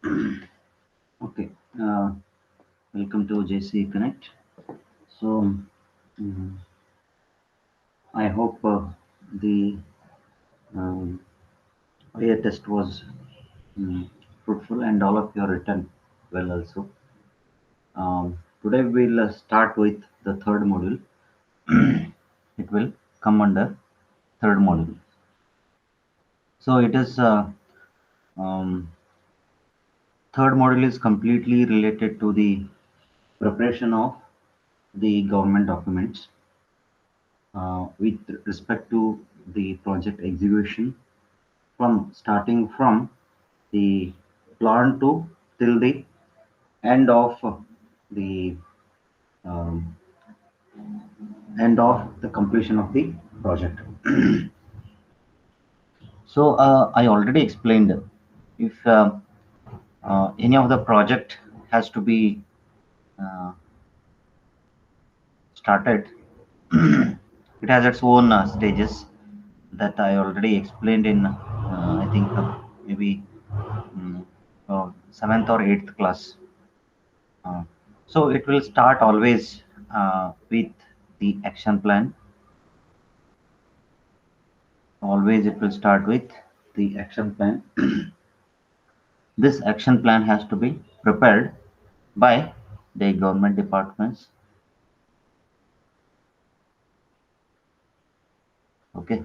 Okay, uh, welcome to JC Connect. So, mm, I hope the um, AI test was mm, fruitful and all of you are written well also. Today we'll start with the third module. It will come under third module. So it is um, third module is completely related to the preparation of the government documents with respect to the project execution from starting from the plan to till the end of the um, end of the completion of the project. So I already explained if any of the project has to be uh, started, it has its own stages that I already explained in I think maybe seventh or eighth class. Uh, so it will start always with the action plan. Always it will start with the action plan. This action plan has to be prepared by the government departments. Okay.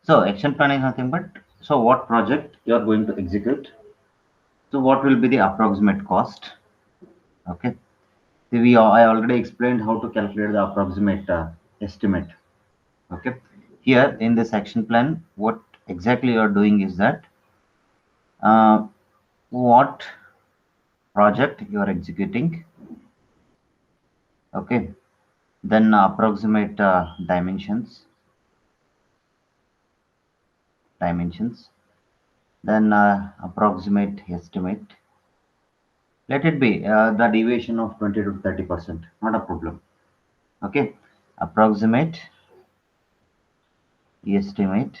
So action plan is nothing but so what project you are going to execute. So what will be the approximate cost? Okay. I already explained how to calculate the approximate estimate. Okay. Here in this action plan, what exactly you are doing is that uh, what project you are executing. Okay. Then approximate dimensions. Then approximate estimate. Let it be the deviation of 20 to 30%. Not a problem. Okay. Approximate estimate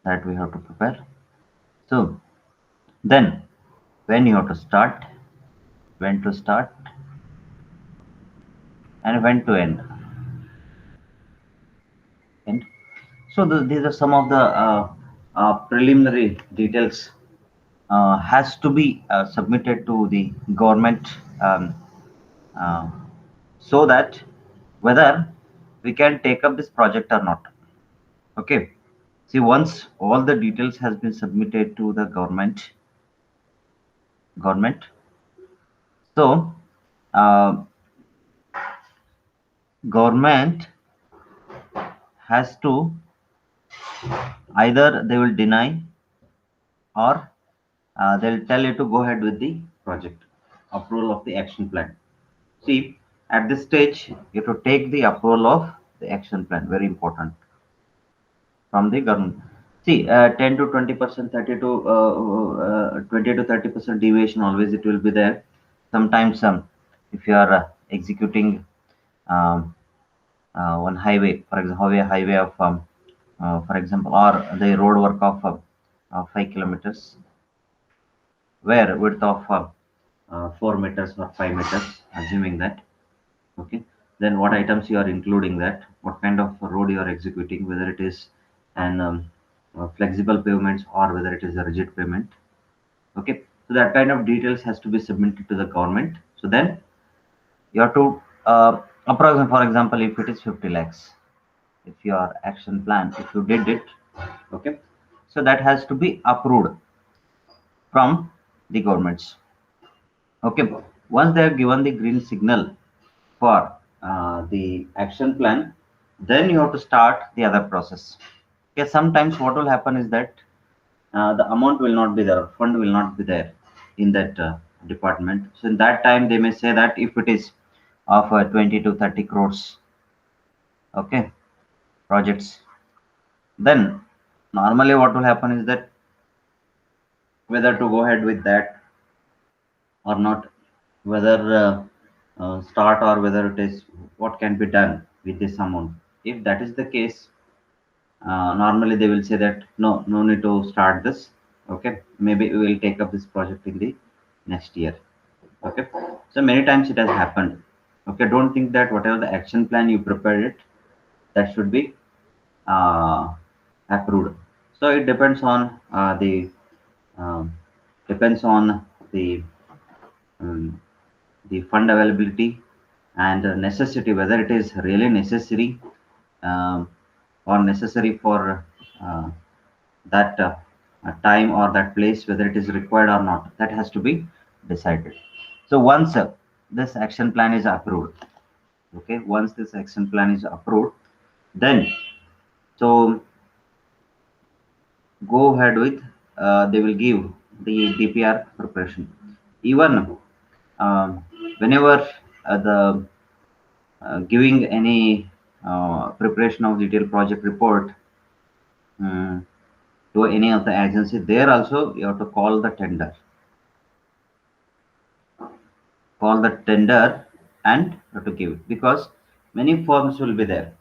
that we have to prepare. So then when you have to start, when to start, and when to end. End. So these are some of the preliminary details has to be submitted to the government um, uh, so that whether we can take up this project or not. Okay. See, once all the details has been submitted to the government, so uh, government has to either they will deny or they'll tell you to go ahead with the project approval of the action plan. See, at this stage, you have to take the approval of the action plan. Very important from the government. See, 10 to 20%, 30 to 20 to 30% deviation always it will be there. Sometimes, if you are executing um, one highway, for example, highway of, for example, or the road work of 5 kilometers, where width of 4 meters or 5 meters, assuming that. Okay, then what items you are including that, what kind of road you are executing, whether it is an flexible pavements or whether it is a rigid pavement. Okay, so that kind of details has to be submitted to the government. So then you have to approximate, for example, if it is 50 lakhs, if your action plan, if you did it, okay, so that has to be approved from the governments. Okay, once they have given the green signal for the action plan, then you have to start the other process. Okay, sometimes what will happen is that the amount will not be there, fund will not be there in that department. So in that time, they may say that if it is of 20 to 30 crores, okay, projects, then normally what will happen is that whether to go ahead with that or not, whether start or whether it is what can be done with this amount. If that is the case, normally they will say that no need to start this. Okay, maybe we will take up this project in the next year. Okay, so many times it has happened. Okay, don't think that whatever the action plan you prepared it, that should be uh, approved. So it um, depends on um, the fund availability and necessity, whether it is really necessary, um, or necessary for that time or that place, whether it is required or not, that has to be decided. So once this action plan is approved, okay, once this action plan is approved, then so go ahead with, they will give the DPR preparation. Even um, whenever the giving any preparation of detailed project report um, to any of the agency, there also you have to call the tender and you have to give it, because many firms will be there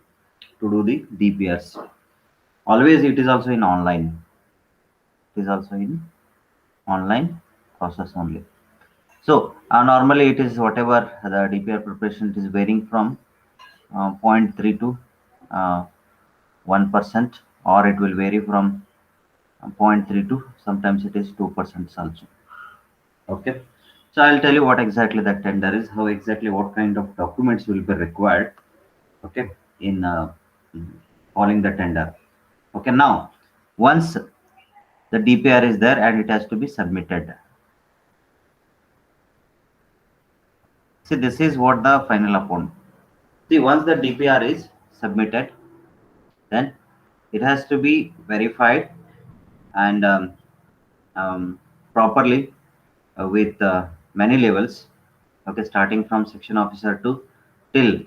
to do the DPRs. Always it is also in online. It is also in online process only. So normally it is whatever the DPR preparation, it is varying from 0.3 to 1%, or it will vary from 0.3 to sometimes it is 2% also. Okay. So I'll tell you what exactly that tender is, how exactly what kind of documents will be required. Okay. In following the tender. Okay. Now, once the DPR is there and it has to be submitted. See, this is what the final upon. See, once the DPR is submitted, then it has to be verified and properly with many levels. Okay, starting from section officer to till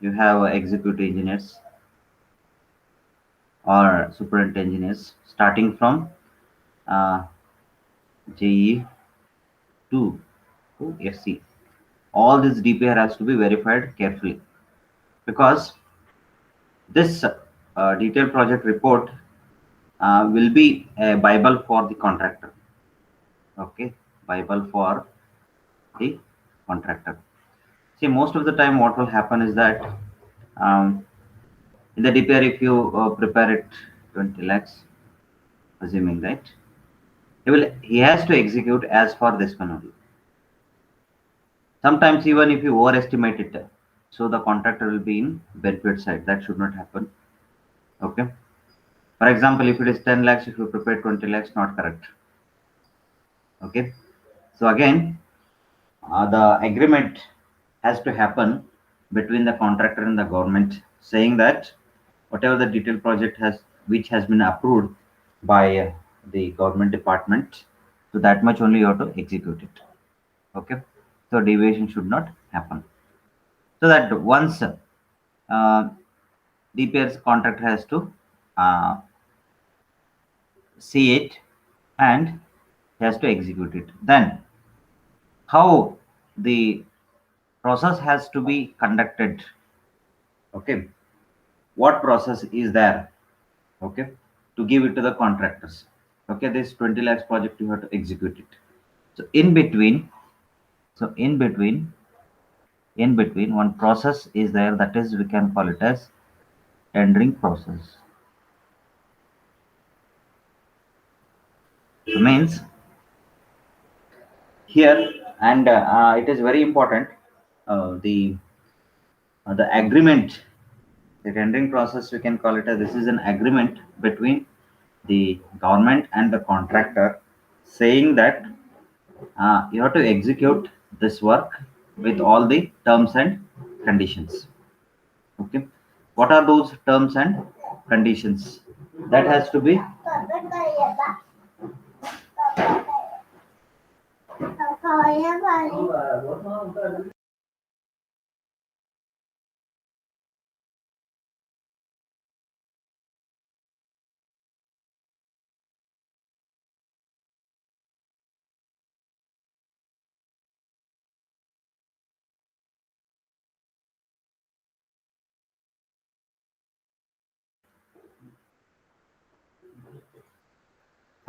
you have executive engineers or superintendent engineers, starting from uh, JE to SC. All this DPR has to be verified carefully, because this detailed project report will be a Bible for the contractor. Okay, Bible for the contractor. See, most of the time, what will happen is that um, in the DPR, if you prepare it 20 lakhs, assuming that he has to execute as for this one only. Sometimes even if you overestimate it, so the contractor will be in benefit side. That should not happen. Okay. For example, if it is 10 lakhs, if you prepare 20 lakhs, not correct. Okay. So again, the agreement has to happen between the contractor and the government, saying that whatever the detailed project has, which has been approved by the government department, so that much only you have to execute it. Okay, so deviation should not happen. So that once DPR's contractor has to uh, see it and he has to execute it. Then how the process has to be conducted. Okay, what process is there? Okay, to give it to the contractors. Okay, this 20 lakhs project you have to execute it. So in between one process is there, that is we can call it as tendering process. So means here, and it is very important, the agreement, the tendering process, we can call it as, this is an agreement between the government and the contractor, saying that you have to execute this work with all the terms and conditions. Okay, what are those terms and conditions? That has to be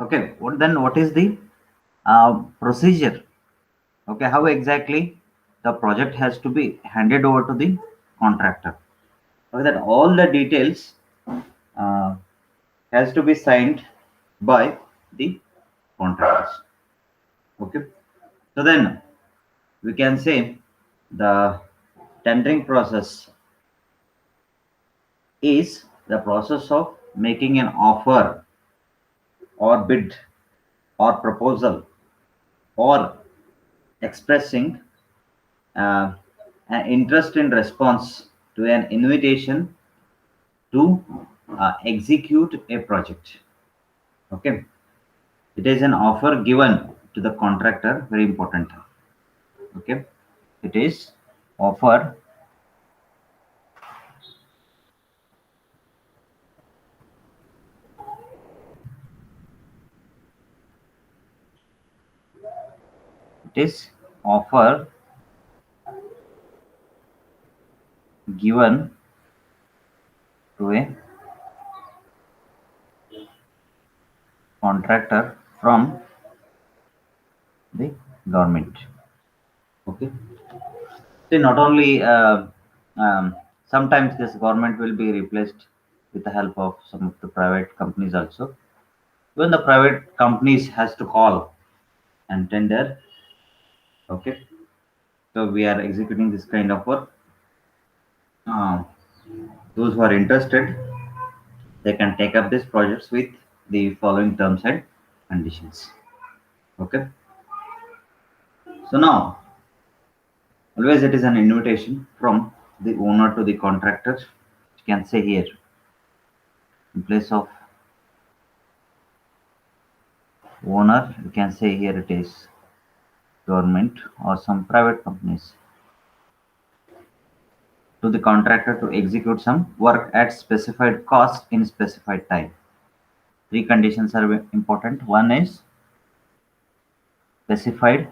Okay, what is the procedure? Okay, how exactly the project has to be handed over to the contractor? Okay, that all the details uh, has to be signed by the contractors. Okay, so then we can say the tendering process is the process of making an offer or bid or proposal or expressing uh, an interest in response to an invitation to execute a project. Okay, it is an offer given to the contractor, very important. Okay, it is offer it is offer given to a contractor from the government. Okay, see, not only sometimes this government will be replaced with the help of some of the private companies also. Even the private companies has to call and tender. Okay, so we are executing this kind of work. Uh, those who are interested, they can take up these projects with the following terms and conditions. Okay, so now always it is an invitation from the owner to the contractor. You can say here in place of owner, you can say here it is government or some private companies to the contractor to execute some work at specified cost in specified time. Three conditions are important. One is specified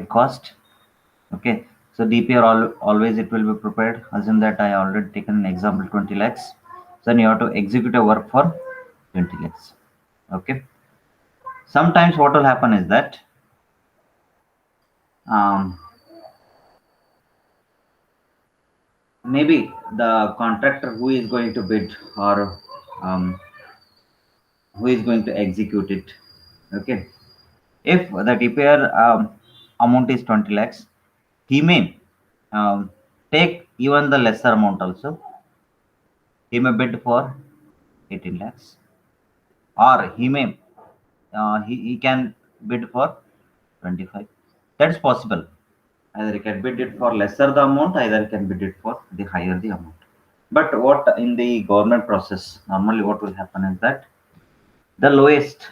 cost. Okay, so DPR always it will be prepared. Assume that I already taken an example 20 lakhs. Then you have to execute a work for 20 lakhs. Okay. Sometimes what will happen is that um, maybe the contractor who is going to bid or who is going to execute it. Okay. If the DPR amount is 20 lakhs, he may take even the lesser amount also. He may bid for 18 lakhs, or he can bid for 25. That's possible. Either he can bid it for lesser the amount, either he can bid it for the higher the amount. But what in the government process, normally what will happen is that the lowest,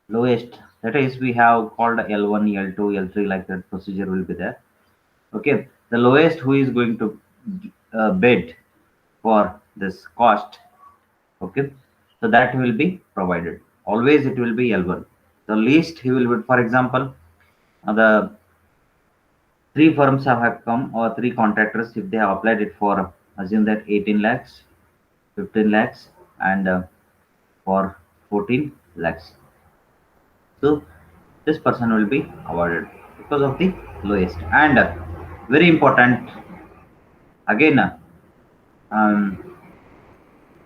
that is we have called L1, L2, L3, like that procedure will be there. Okay, the lowest who is going to bid for this cost. Okay, so that will be provided. Always it will be L1. The least he will bid, for example, the three firms have come or three contractors, if they have applied it for, assume that 18 lakhs, 15 lakhs, and for 14 lakhs. So this person will be awarded because of the lowest. And very important again, um,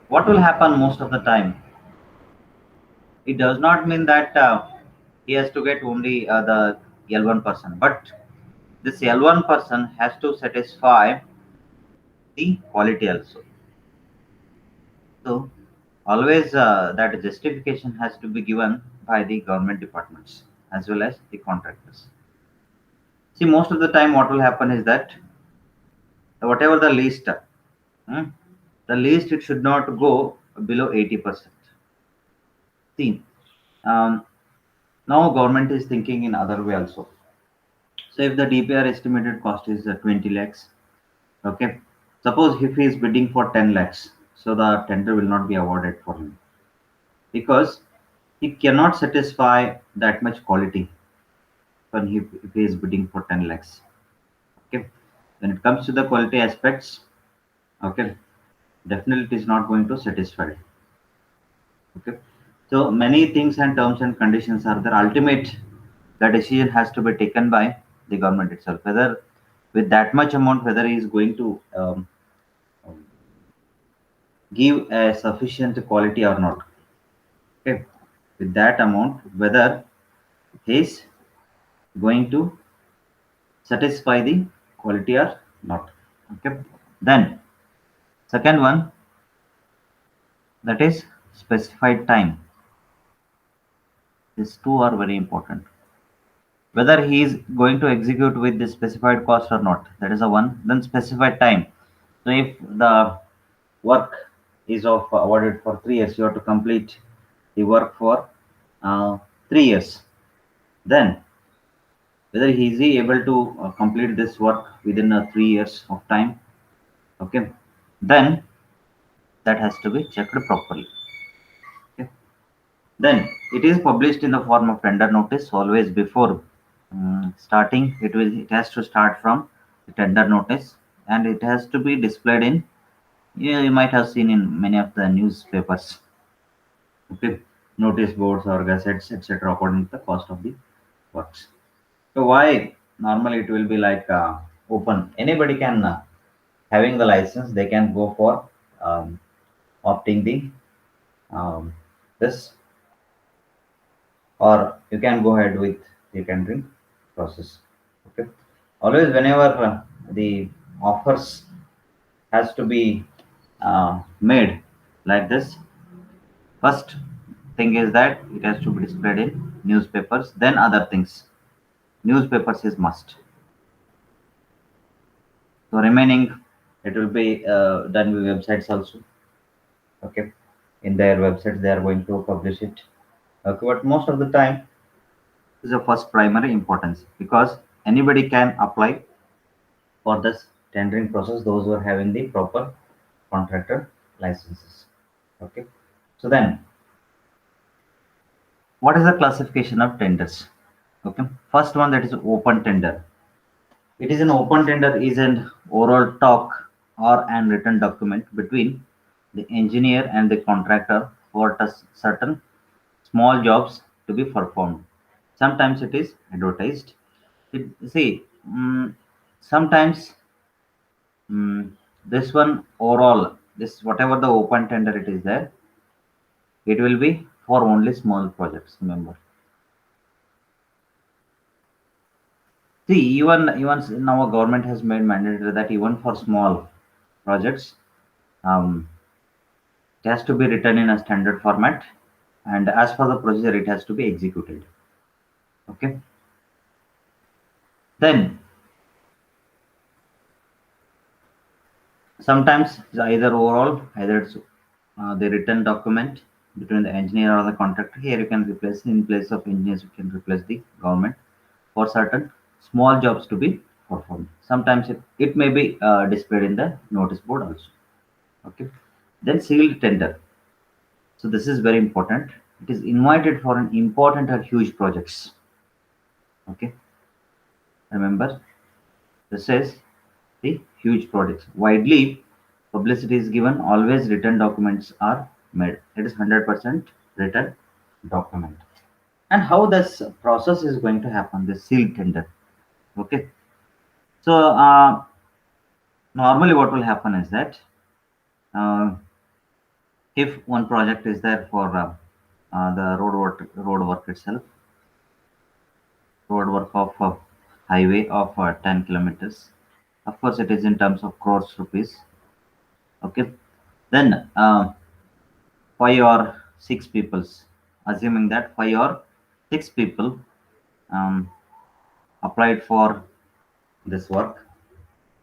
what will happen most of the time, it does not mean that he has to get only the L1 person, but this L1 person has to satisfy the quality also. So always that justification has to be given by the government departments as well as the contractors. See, most of the time what will happen is that whatever the least, hmm, the least it should not go below 80%. See, um, now government is thinking in other way also. So if the DPR estimated cost is 20 lakhs, okay, suppose if he is bidding for 10 lakhs, so the tender will not be awarded for him because he cannot satisfy that much quality when if he is bidding for 10 lakhs. Okay, when it comes to the quality aspects, okay, definitely it is not going to satisfy. Okay, so many things and terms and conditions are there. Ultimate, the decision has to be taken by the government itself, whether with that much amount, whether he is going to give a sufficient quality or not. Okay, with that amount, whether he is going to satisfy the quality or not. Okay, then second one, that is specified time. These two are very important. Whether he is going to execute with the specified cost or not, that is the one. Then specified time. So if the work is of awarded for 3 years, you have to complete the work for uh, 3 years. Then whether he is able to complete this work within 3 years of time. Okay, then that has to be checked properly. Okay. Then it is published in the form of tender notice always before starting. It has to start from the tender notice, and it has to be displayed in, yeah, you might have seen in many of the newspapers. Okay, notice boards or gazettes, etc. according to the cost of the works. So why normally it will be like open? Anybody can having the license, they can go for um, opting the um, this, or you can go ahead with the tendering process. Okay, always whenever the offers has to be made like this, first thing is that it has to be displayed in newspapers, then other things. Newspapers is must. So remaining, it will be done with websites also. Okay, in their websites they are going to publish it. Okay, but most of the time is the first primary importance, because anybody can apply for this tendering process, those who are having the proper contractor licenses. Okay, so then what is the classification of tenders? Okay, first one, that is open tender. It is an open tender is an oral talk or an written document between the engineer and the contractor for certain small jobs to be performed. Sometimes it is advertised. See, sometimes this one overall, this whatever the open tender it is there, it will be for only small projects. Remember, see, even now government has made mandatory that even for small projects, um, it has to be written in a standard format, and as per the procedure, it has to be executed. Okay. Then sometimes it's either overall, either it's the written document between the engineer or the contractor. Here you can replace, in place of engineers, you can replace the government for certain small jobs to be performed. Sometimes it may be displayed in the notice board also. Okay. Then sealed tender. So this is very important. It is invited for an important or huge projects. Okay. Remember, this is the huge projects. Widely publicity is given. Always written documents are made. It is 100% written document. And how this process is going to happen? The sealed tender. Okay. So normally, what will happen is that uh, if one project is there for the road work itself, road work of highway of 10 kilometers. Of course, it is in terms of crores rupees. Okay, then 5 or 6 peoples, assuming that 5 or 6 people um, applied for this work.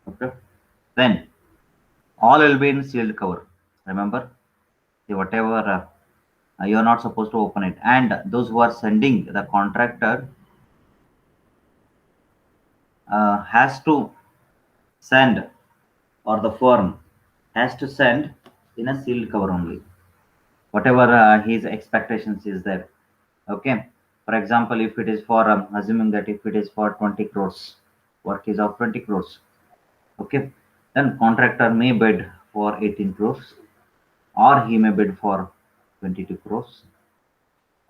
Okay, then all will be in sealed cover. Remember, the whatever you are not supposed to open it, and those who are sending, the contractor has to send, or the firm has to send in a sealed cover only, whatever his expectations is there. Okay, for example, if it is for assuming that if it is for 20 crores, work is of 20 crores. Okay, then contractor may bid for 18 crores, or he may bid for 22 crores.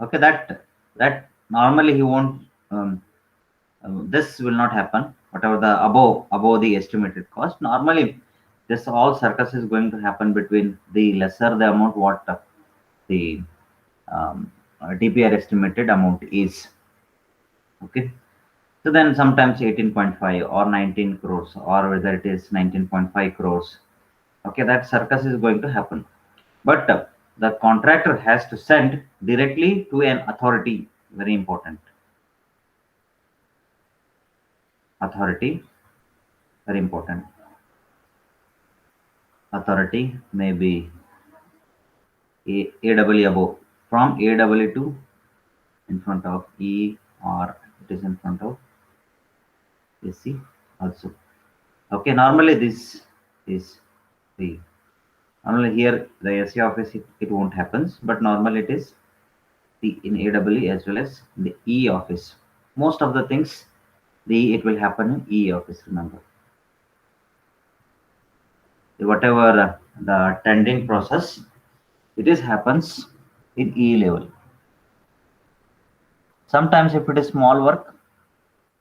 Okay, that normally he won't. This will not happen. Whatever the above the estimated cost, normally this all circus is going to happen between the lesser the amount what the DPR estimated amount is. Okay, so then sometimes 18.5 or 19 crores, or whether it is 19.5 crores. Okay, that circus is going to happen, but the contractor has to send directly to an authority. Very important. Authority, very important. Authority may be AW above, from AW to in front of E, or it is in front of AC also. Okay, normally this is the, normally here the SC office it won't happens, but normally it is the in AW as well as the E office. Most of the things the it will happen in E office, remember. Whatever the tendering process, it is happens in E level. Sometimes if it is small work,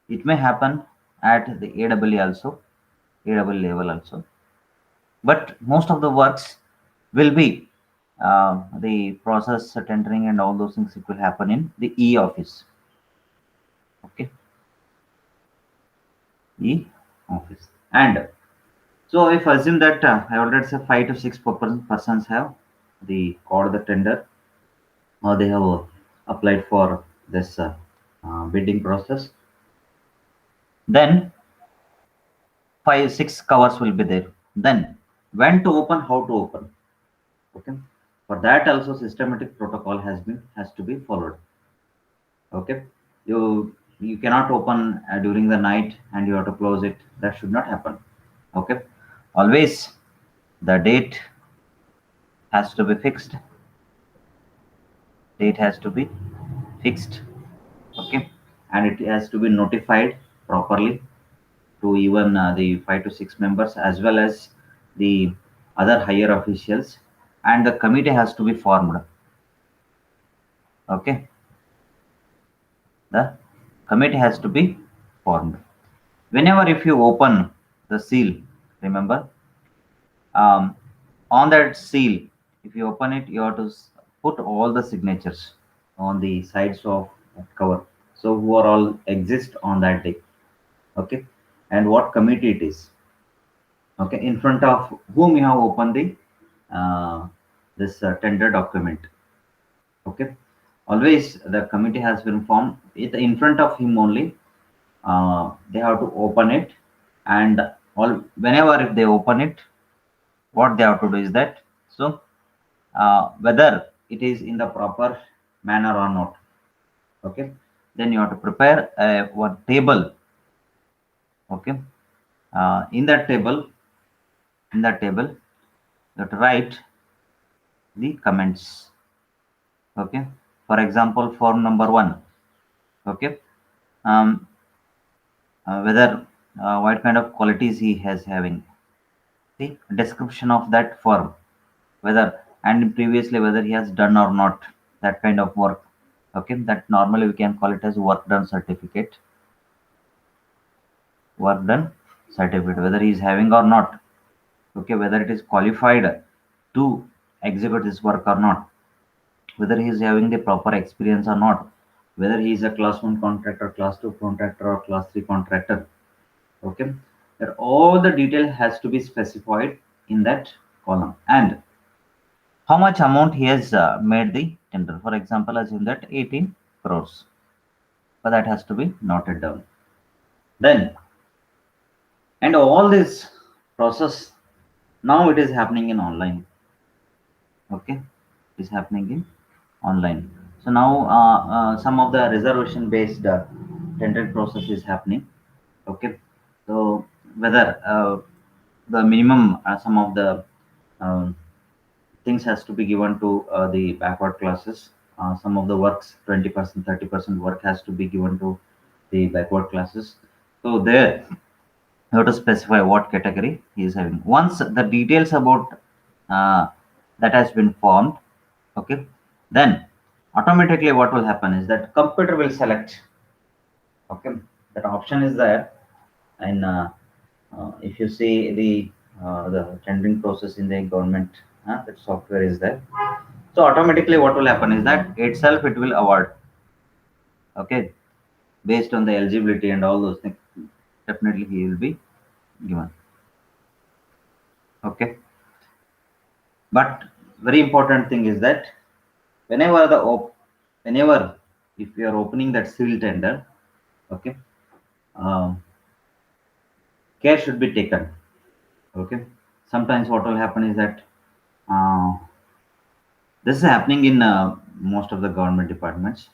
it may happen at the AW also, AW level also. But most of the works will be the process tendering and all those things, it will happen in the E office. Okay, E office. And so if I assume that I already said 5 to 6 persons have the called the tender, or they have applied for this bidding process, then 5 6 covers will be there. Then when to open, how to open. Okay, for that also systematic protocol has to be followed. Okay, you cannot open during the night and you have to close it. That should not happen. Okay, always the date has to be fixed. Date has to be fixed. Okay, and it has to be notified properly to even the 5 to 6 members, as well as the other higher officials, and the committee has to be formed. Okay, the committee has to be formed. Whenever if you open the seal, remember, on that seal, if you open it, you have to put all the signatures on the sides of that cover, so who are all exist on that day. Okay, and what committee it is. Okay, in front of whom you have opened the this tender document. Okay, always the committee has been formed it in front of him only. They have to open it, and all whenever if they open it, what they have to do is that, so whether it is in the proper manner or not. Okay, then you have to prepare one table. Okay, in that table you have to write the comments. Okay, for example, form number 1. Okay, um, whether what kind of qualities he has having, the description of that firm, whether and previously whether he has done or not that kind of work. Okay, that normally we can call it as work done certificate. Work done certificate, whether he is having or not. Okay, whether it is qualified to execute this work or not, whether he is having the proper experience or not, whether he is a class 1 contractor, class 2 contractor, or class 3 contractor. Okay, that all the detail has to be specified in that column, and how much amount he has made the tender. For example, assume that 18 crores, but that has to be noted down. Then, and all this process now it is happening in online. Okay, it is happening in online. So now some of the reservation based tender process is happening. Okay, so whether the minimum some of the um, things has to be given to the backward classes. Some of the works, 20%, 30% work has to be given to the backward classes. So there, You have to specify what category he is having. Once the details about uh, that has been formed, okay, then automatically what will happen is that computer will select, okay, that option is there. And if you see the tendering process in the government, that software is there. So automatically what will happen is that itself it will award, okay, based on the eligibility and all those things. Definitely he will be given, okay. But very important thing is that whenever whenever if you are opening that civil tender, okay, um, care should be taken, okay. Sometimes what will happen is that uh, this is happening in most of the government departments.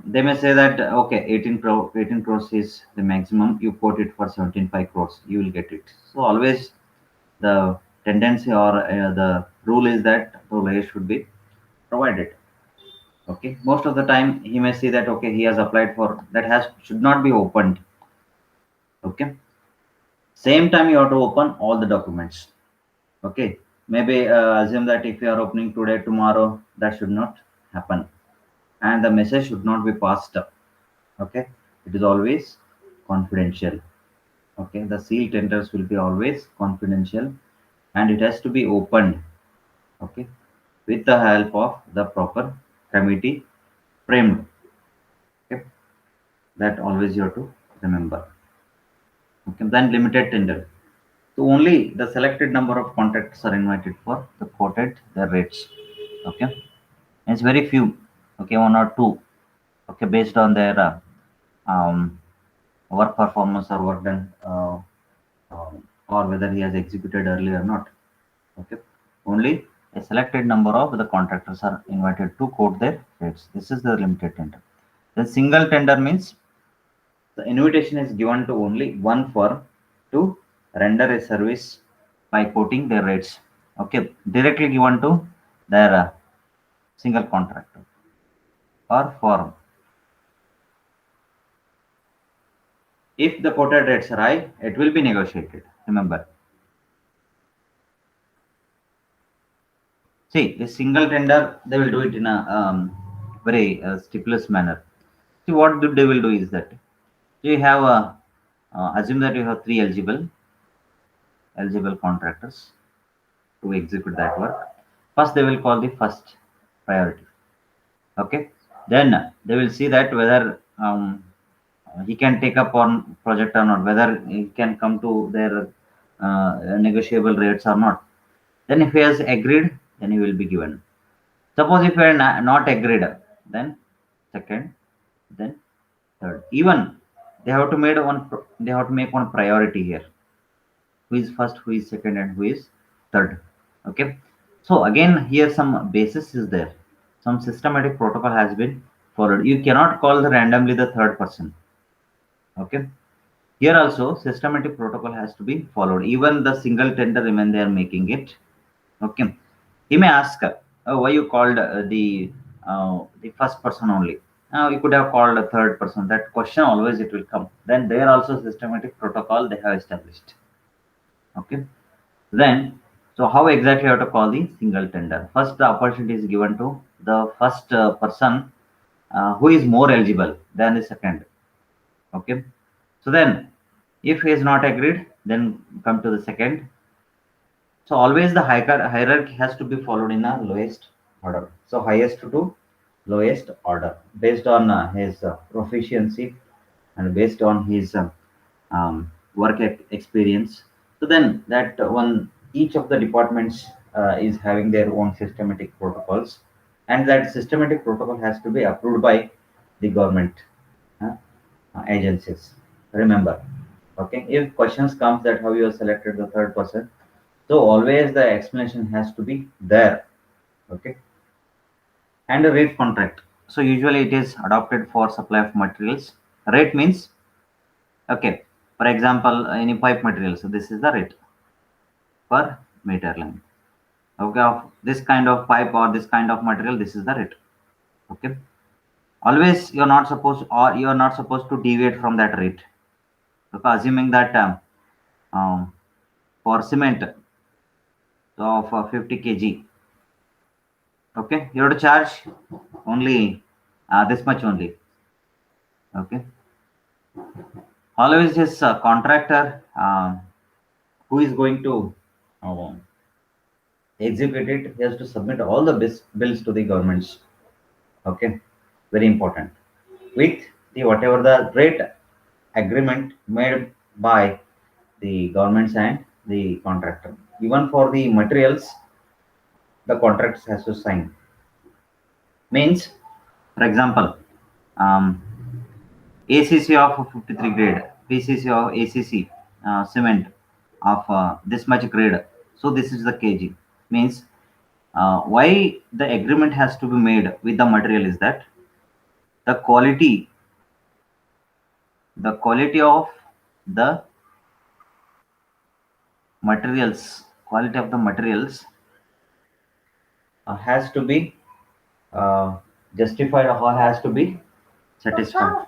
They may say that okay, 18 crores is the maximum. You quote it for 17.5 crores, you will get it. So always the tendency or the rule is that the lawyer should be provided. Okay, most of the time he may see that okay, he has applied for that has should not be opened. Okay, same time you have to open all the documents. Okay, maybe assume that if you are opening today, tomorrow, that should not happen, and the message should not be passed up. Okay, it is always confidential. Okay, the seal tenders will be always confidential, and it has to be opened. Okay, with the help of the proper committee framed. Okay, that always you have to remember. Okay, then limited tender. So only the selected number of contractors are invited for the quoted the rates. Okay, it's very few. Okay, one or two. Okay, based on their work performance or work done, or whether he has executed earlier or not. Okay, only a selected number of the contractors are invited to quote their rates. This is the limited tender. The single tender means the invitation is given to only one firm to render a service by quoting their rates. Okay, directly given to their single contractor or firm. If the quoted rates are high, it will be negotiated. Remember. See, a single tender, they will do it in a very stipulous manner. See, what they will do is that you have assume that you have three eligible contractors to execute that work. First, they will call the first priority. Okay, then they will see that whether he can take up on project or not, whether he can come to their negotiable rates or not. Then if he has agreed, then he will be given. Suppose if you are not agreed, then second, then third. Even they have to make they have to make one priority here. Who is first, who is second, and who is third. Okay. So again, here some basis is there. Some systematic protocol has been followed. You cannot call the randomly the third person. Okay. Here also systematic protocol has to be followed. Even the single tender when they are making it. Okay. He may ask, why you called the first person only. Now you could have called a third person. That question always it will come. Then there also systematic protocol they have established. Okay. Then, so how exactly you have to call the single tender? First, the opportunity is given to the first person who is more eligible than the second. Okay. So then, if he is not agreed, then come to the second. So always the hierarchy has to be followed in a lowest order. So highest to lowest order based on his proficiency and based on his work experience. So then that one each of the departments is having their own systematic protocols, and that systematic protocol has to be approved by the government uh, agencies. Remember, okay. If questions comes that how you have selected the third person, so always the explanation has to be there. Okay, and a rate contract. So usually it is adopted for supply of materials. Rate means okay. For example, any pipe material. So this is the rate per meter length. Okay, of this kind of pipe or this kind of material, this is the rate. Okay. Always you're not supposed or you're not supposed to deviate from that rate. Okay, assuming that um, for cement of 50 kg, okay, you have to charge only this much only. Okay, always this contractor who is going to um, execute it, he has to submit all the bills to the governments. Okay, very important. With the whatever the rate agreement made by the governments and the contractor. Even for the materials, the contracts has to sign. Means, for example, um, ACC of 53 grade, PCC of ACC cement of this much grade. So this is the kg. Means why the agreement has to be made with the material is that the quality of the quality of the materials has to be uh, justified or has to be satisfied.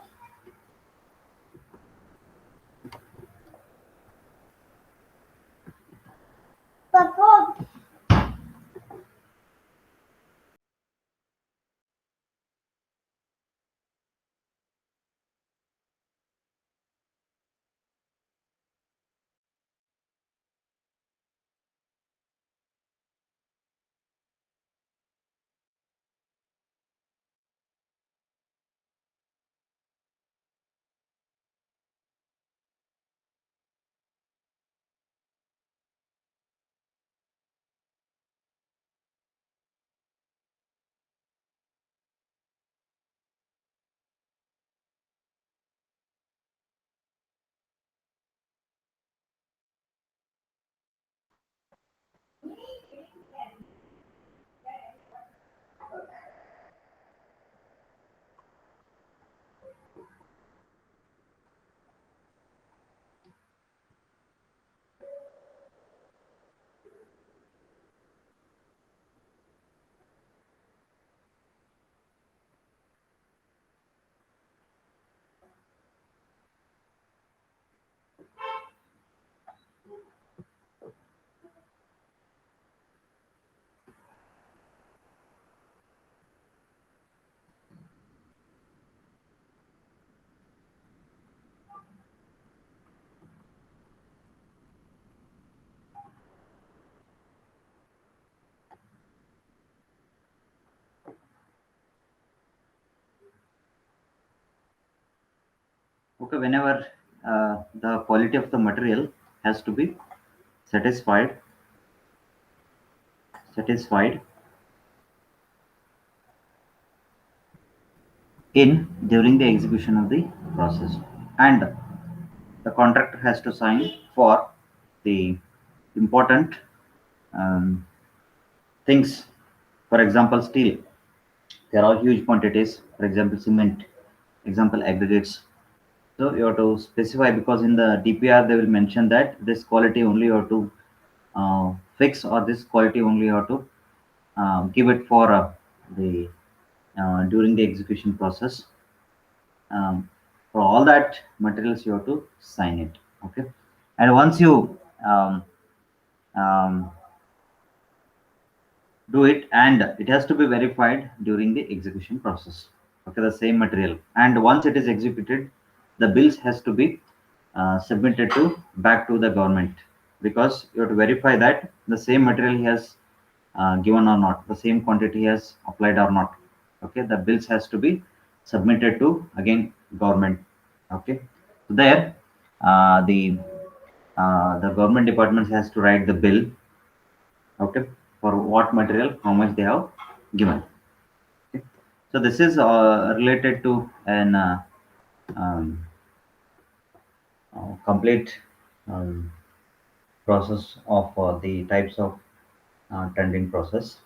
Okay, whenever the quality of the material has to be satisfied, satisfied in during the execution of the process, and the contractor has to sign for the important um, things. For example, steel. There are huge quantities. For example, cement. Example, aggregates. So you have to specify because in the DPR they will mention that this quality only you have to fix or this quality only you have to give it for the during the execution process. Um, for all that materials you have to sign it. Okay, and once you um, um, do it, and it has to be verified during the execution process. Okay, the same material, and once it is executed, the bills has to be submitted to back to the government, because you have to verify that the same material he has given or not, the same quantity he has applied or not. Okay, the bills has to be submitted to again government. Okay, so there the government department has to write the bill. Okay, for what material how much they have given. Okay. So this is related to an um, complete um, process of the types of tendering process.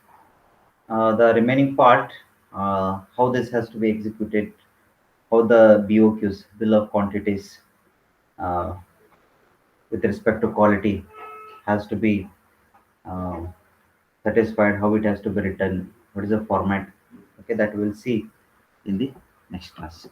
The remaining part, how this has to be executed, how the BOQs, bill of quantities, uh, with respect to quality, has to be um, satisfied, how it has to be written, what is the format. Okay, that we'll see in the next class.